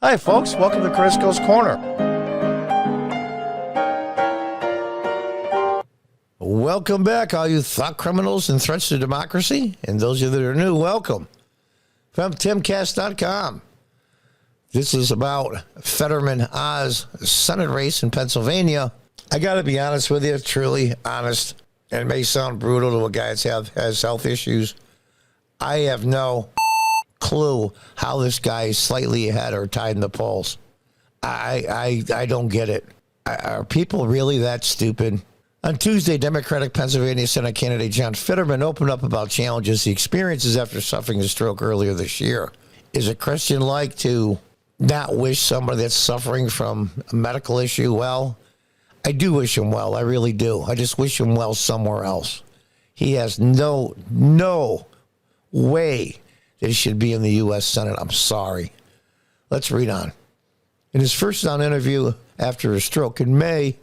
Hi, folks. Welcome to Crisco's Corner. Welcome back, all you thought criminals and threats to democracy. And those of you that are new, welcome. From timcast.com. This is about Fetterman Oz Senate race in Pennsylvania. I got to be honest with you, truly honest. And it may sound brutal to a guy that has health issues. I have no clue how this guy is slightly ahead or tied in the polls. I don't get it. Are people really that stupid? On Tuesday, Democratic Pennsylvania Senate candidate John Fetterman opened up about challenges he experiences after suffering a stroke earlier this year. Is a Christian like to not wish somebody that's suffering from a medical issue well? I do wish him well. I really do. I just wish him well somewhere else. He has no way that he should be in the U.S. Senate. I'm sorry. Let's read on. In his first round interview after his stroke in May,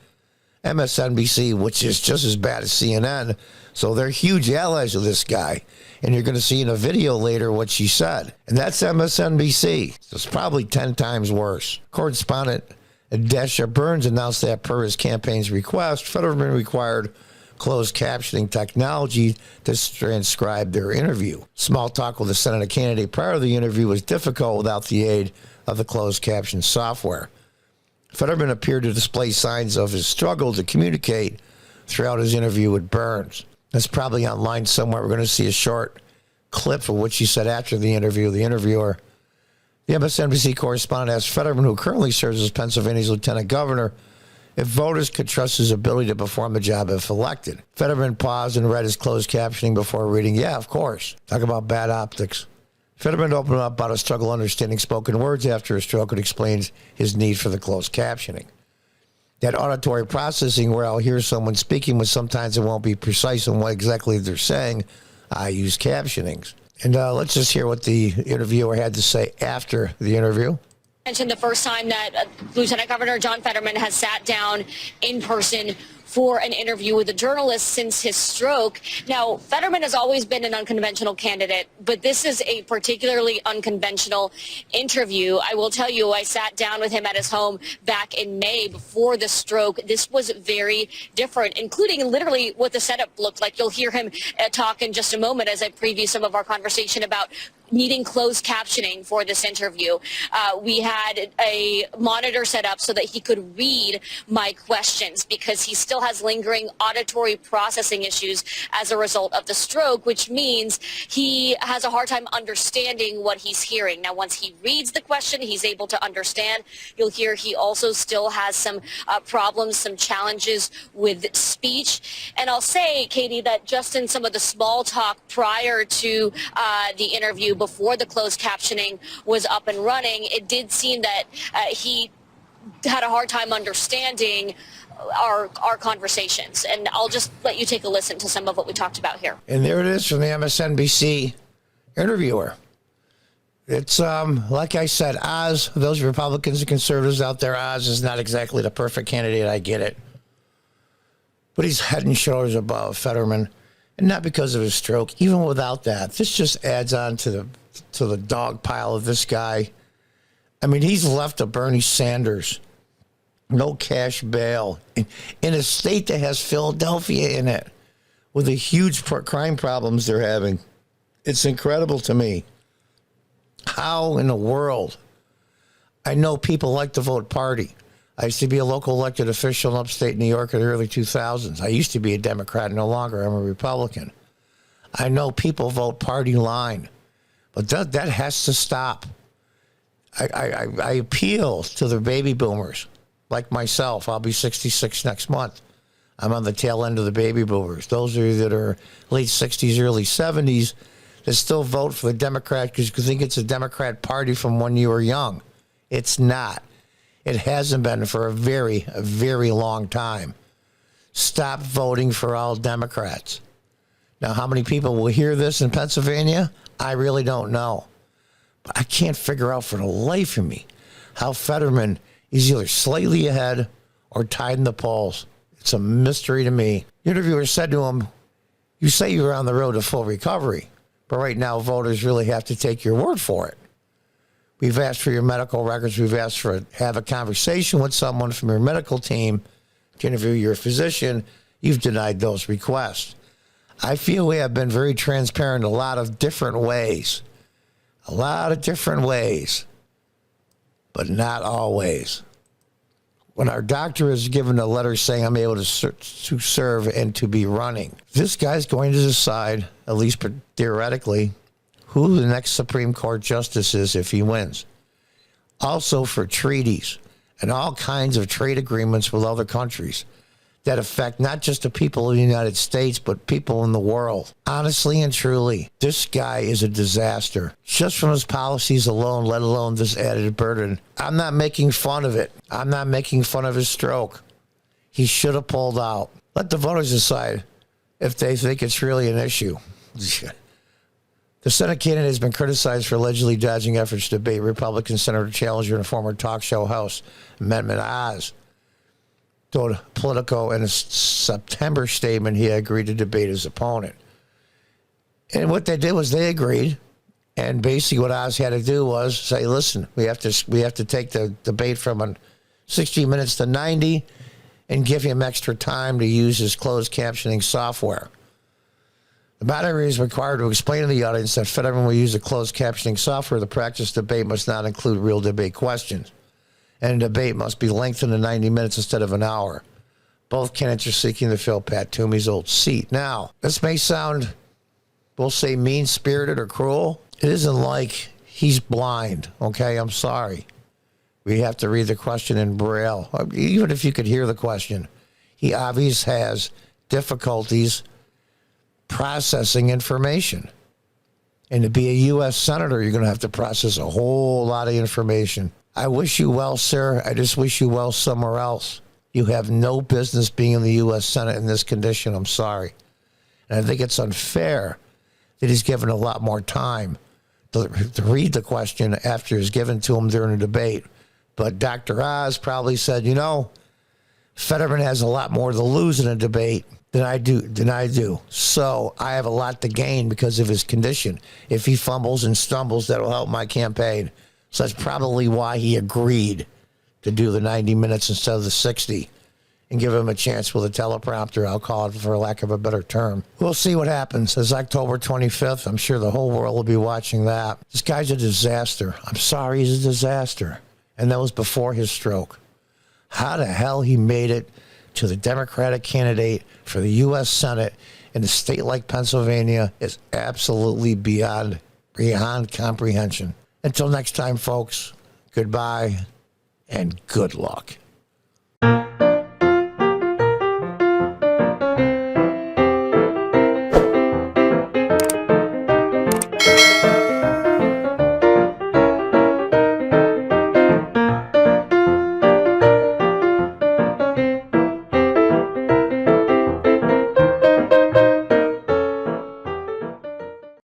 MSNBC, which is just as bad as CNN, so they're huge allies of this guy. And you're going to see in a video later what she said. And that's MSNBC. So it's probably 10 times worse. Correspondent Dasha Burns announced that per his campaign's request, Fetterman required closed captioning technology to transcribe their interview. Small talk with the Senate candidate prior to the interview was difficult without the aid of the closed caption software. Fetterman appeared to display signs of his struggle to communicate throughout his interview with Burns. That's probably online somewhere. We're going to see a short clip of what she said after the interview. The interviewer, the MSNBC correspondent, asked Fetterman, who currently serves as Pennsylvania's lieutenant governor, if voters could trust his ability to perform the job if elected. Fetterman paused and read his closed captioning before reading, yeah, of course. Talk about bad optics. Fetterman opened up about a struggle understanding spoken words after a stroke and explains his need for the closed captioning. That auditory processing where I'll hear someone speaking, but sometimes it won't be precise on what exactly they're saying. I use captionings. And let's just hear what the interviewer had to say after the interview. Mentioned the first time that Lieutenant Governor John Fetterman has sat down in person for an interview with a journalist since his stroke. Now, Fetterman has always been an unconventional candidate, but this is a particularly unconventional interview. I will tell you, I sat down with him at his home back in May before the stroke. This was very different, including literally what the setup looked like. You'll hear him talk in just a moment as I preview some of our conversation about needing closed captioning for this interview. We had a monitor set up so that he could read my questions because he still has lingering auditory processing issues as a result of the stroke, which means he has a hard time understanding what he's hearing. Now, once he reads the question, he's able to understand. You'll hear he also still has some problems, some challenges with speech. And I'll say, Katie, that just in some of the small talk prior to the interview, before the closed captioning was up and running, it did seem that he had a hard time understanding our conversations. And I'll just let you take a listen to some of what we talked about here. And there it is from the MSNBC interviewer. It's like I said, Oz, those Republicans and conservatives out there, Oz is not exactly the perfect candidate. I get it. But he's head and shoulders above Fetterman. And not because of his stroke. Even without that, this just adds on to the dog pile of this guy. I mean, he's left a Bernie Sanders, no cash bail, in a state that has Philadelphia in it, with the huge crime problems they're having. It's incredible to me. How in the world? I know people like to vote party. I used to be a local elected official in upstate New York in the early 2000s. I used to be a Democrat, no longer. I'm a Republican. I know people vote party line, but that has to stop. I appeal to the baby boomers, like myself. I'll be 66 next month. I'm on the tail end of the baby boomers. Those of you that are late 60s, early 70s that still vote for the Democrat because you think it's a Democrat party from when you were young. It's not. It hasn't been for a very long time. Stop voting for all Democrats. Now, how many people will hear this in Pennsylvania? I really don't know. But I can't figure out for the life of me how Fetterman is either slightly ahead or tied in the polls. It's a mystery to me. The interviewer said to him, you say you're on the road to full recovery, but right now voters really have to take your word for it. We've asked for your medical records. We've asked for have a conversation with someone from your medical team to interview your physician. You've denied those requests. I feel we have been very transparent in a lot of different ways. A lot of different ways, but not always. When our doctor is given a letter saying I'm able to serve and to be running, this guy's going to decide, at least theoretically, who the next Supreme Court justice is if he wins. Also for treaties and all kinds of trade agreements with other countries that affect not just the people of the United States, but people in the world. Honestly and truly, this guy is a disaster. Just from his policies alone, let alone this added burden. I'm not making fun of it. I'm not making fun of his stroke. He should have pulled out. Let the voters decide if they think it's really an issue. The Senate candidate has been criticized for allegedly dodging efforts to debate Republican Senator Challenger and former talk show host Amendment Oz. Told Politico in a September statement he agreed to debate his opponent. And what they did was they agreed. And basically what Oz had to do was say, listen, we have to take the debate from 60 minutes to 90 and give him extra time to use his closed captioning software. The moderator is required to explain to the audience that Fetterman will use the closed captioning software. The practice debate must not include real debate questions. And a debate must be lengthened to 90 minutes instead of an hour. Both candidates are seeking to fill Pat Toomey's old seat. Now, this may sound, we'll say, mean-spirited or cruel. It isn't like he's blind, okay? I'm sorry. We have to read the question in Braille. Even if you could hear the question, he obviously has difficulties processing information. And to be a U.S. Senator, you're going to have to process a whole lot of information. I wish you well, sir. I just wish you well somewhere else. You have no business being in the U.S. Senate in this condition. I'm sorry. And I think it's unfair that he's given a lot more time to read the question after it's given to him during a debate. But Dr. Oz probably said, you know, Fetterman has a lot more to lose in a debate than I do. So I have a lot to gain because of his condition. If he fumbles and stumbles, that'll help my campaign. So that's probably why he agreed to do the 90 minutes instead of the 60 and give him a chance with a teleprompter, I'll call it for lack of a better term. We'll see what happens. It's October 25th. I'm sure the whole world will be watching that. This guy's a disaster. I'm sorry, he's a disaster. And that was before his stroke. How the hell he made it to the Democratic candidate for the U.S. Senate in a state like Pennsylvania is absolutely beyond comprehension. Until next time, folks, goodbye and good luck.